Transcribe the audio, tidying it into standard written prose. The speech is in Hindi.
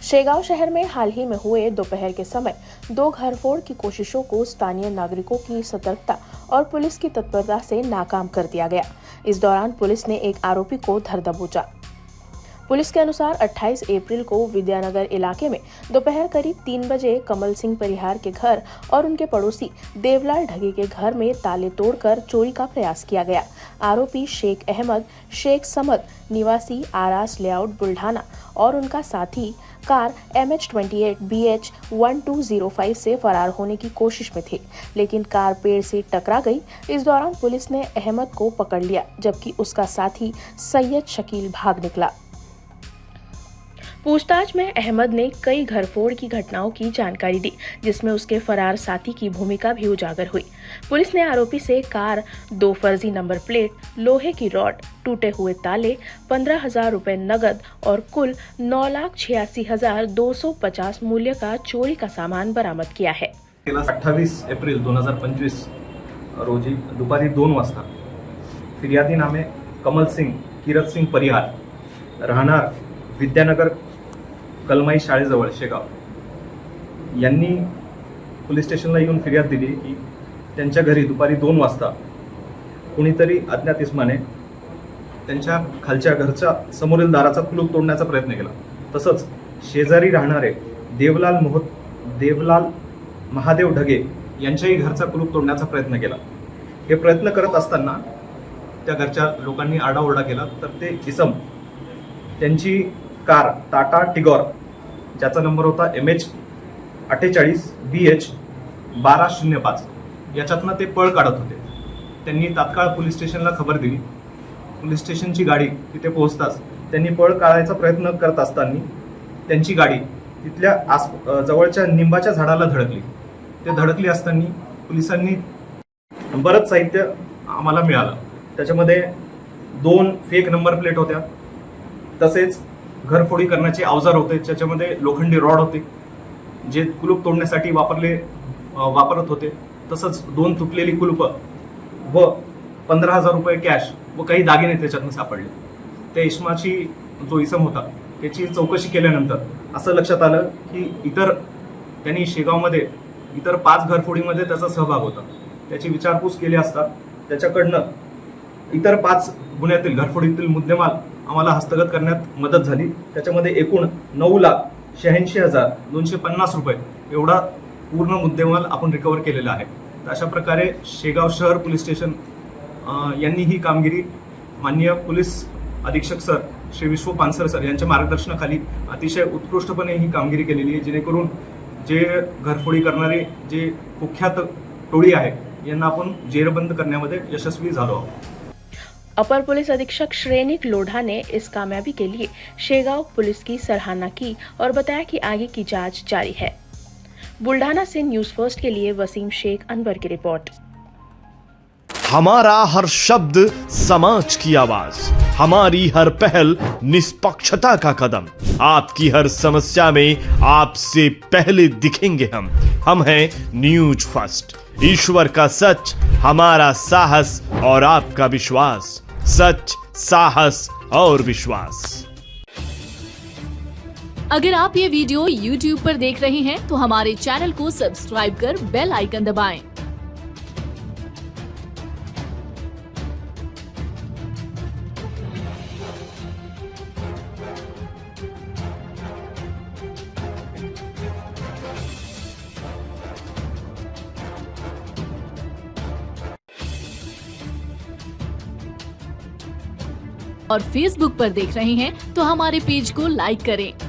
शेगांव शहर में हाल ही में हुए दोपहर के समय 2 घरफोड़ की कोशिशों को स्थानीय नागरिकों की सतर्कता और पुलिस की तत्परता से नाकाम कर दिया गया। इस दौरान पुलिस ने एक आरोपी को धर दबोचा। पुलिस के अनुसार 28 अप्रैल को विद्यानगर इलाके में दोपहर करीब 3 बजे कमल सिंह परिहार के घर और उनके पड़ोसी देवलाल ढगे के घर में ताले तोड़कर चोरी का प्रयास किया गया। आरोपी शेख अहमद शेख समद निवासी आरास लेआउट बुल्ढाना और उनका साथी कार MH28 BH 1205 से फरार होने की कोशिश में थे, लेकिन कार पेड़ से टकरा गई। इस दौरान पुलिस ने अहमद को पकड़ लिया, जबकि उसका साथी सैयद शकील भाग निकला। पूछताछ में अहमद ने कई घरफोड़ की घटनाओं की जानकारी दी, जिसमें उसके फरार साथी की भूमिका भी उजागर हुई। पुलिस ने आरोपी से कार, 2 फर्जी नंबर प्लेट, लोहे की रॉड, टूटे हुए ताले, 15,000 रुपए नगद और कुल 9,86,250 मूल्य का चोरी का सामान बरामद किया है। 28 एप्रिल 2025 रोजी दुपारी 2 वाजता फिर्यादी नामे कमल सिंह किरत सिंह परिहार, राहणार विद्यानगर कलमाई शाळेजवळ शेगाव यांनी पोलीस स्टेशनला येऊन फिर्याद दिली की त्यांच्या घरी दुपारी 2 वाजता कोणीतरी अज्ञात इसमाने त्यांच्या खालच्या घरच्या समोरील दाराचा कुलूप तोडण्याचा प्रयत्न केला। तसंच शेजारी राहणारे देवलाल महादेव ढगे यांच्याही घरचा कुलूप तोडण्याचा प्रयत्न केला। हे प्रयत्न करत असताना त्या घरच्या लोकांनी आरडाओरडा केला, तर ते इसम त्यांची कार टाटा टिगॉर ज्याचा नंबर होता MH48 BH 1205 याच्यातनं ते पळ काढत होते। त्यांनी तात्काळ पोलीस स्टेशनला खबर दिली। पोलीस स्टेशनची गाडी तिथे पोहोचताच त्यांनी पळ काढायचा प्रयत्न करत असताना त्यांची गाडी तिथल्या जवळच्या निंबाच्या झाडाला धडकली। ते धडकली असताना पोलिसांनी बरंच साहित्य आम्हाला मिळालं। त्याच्यामध्ये 2 फेक नंबर प्लेट होत्या, तसेच घरफोडी करण्याचे अवजार होते, ज्याच्यामध्ये लोखंडी रॉड होते जे कुलूप तोडण्यासाठी वापरत होते। तसंच 2 तुटलेली कुलूप व 15,000 रुपये कॅश व काही दागिने त्याच्यातून सापडले। त्या इसमाची जो इसम होता त्याची चौकशी केल्यानंतर असं लक्षात आलं की त्यांनी शेगावमध्ये इतर 5 घरफोडीमध्ये त्याचा सहभाग होता। त्याची विचारपूस केली असता त्याच्याकडनं इतर 5 गुन्ह्यातील घरफोडीतील मुद्देमाल आम्हाला हस्तगत करण्यात मदत झाली। त्याच्यामध्ये एकूण 9,86,250 रुपये एवढा पूर्ण मुद्देमाल आपण रिकव्हर केलेला आहे। तर अशा प्रकारे शेगाव शहर पोलीस स्टेशन यांनी ही कामगिरी माननीय पोलीस अधीक्षक सर श्री विश्व पानसर सर यांच्या मार्गदर्शनाखाली अतिशय उत्कृष्टपणे ही कामगिरी केलेली आहे, जेणेकरून जे घरफोडी करणारे जे कुख्यात टोळी आहे यांना आपण जेरबंद करण्यामध्ये यशस्वी झालो आहोत। अपर पुलिस अधीक्षक श्रेनिक लोढ़ा ने इस कामयाबी के लिए शेगांव पुलिस की सराहना की और बताया कि आगे की जांच जारी है। बुल्ढाना से न्यूज़ फर्स्ट के लिए वसीम शेख अनवर की रिपोर्ट। हमारा हर शब्द समाज की आवाज, हमारी हर पहल निष्पक्षता का कदम, आपकी हर समस्या में आपसे पहले दिखेंगे हम हैं न्यूज फर्स्ट। ईश्वर का सच, हमारा साहस और आपका विश्वास। सच, साहस और विश्वास। अगर आप ये वीडियो YouTube पर देख रहे हैं तो हमारे चैनल को सब्सक्राइब कर बेल आइकन दबाएं। और Facebook पर देख रहे हैं तो हमारे पेज को लाइक करें।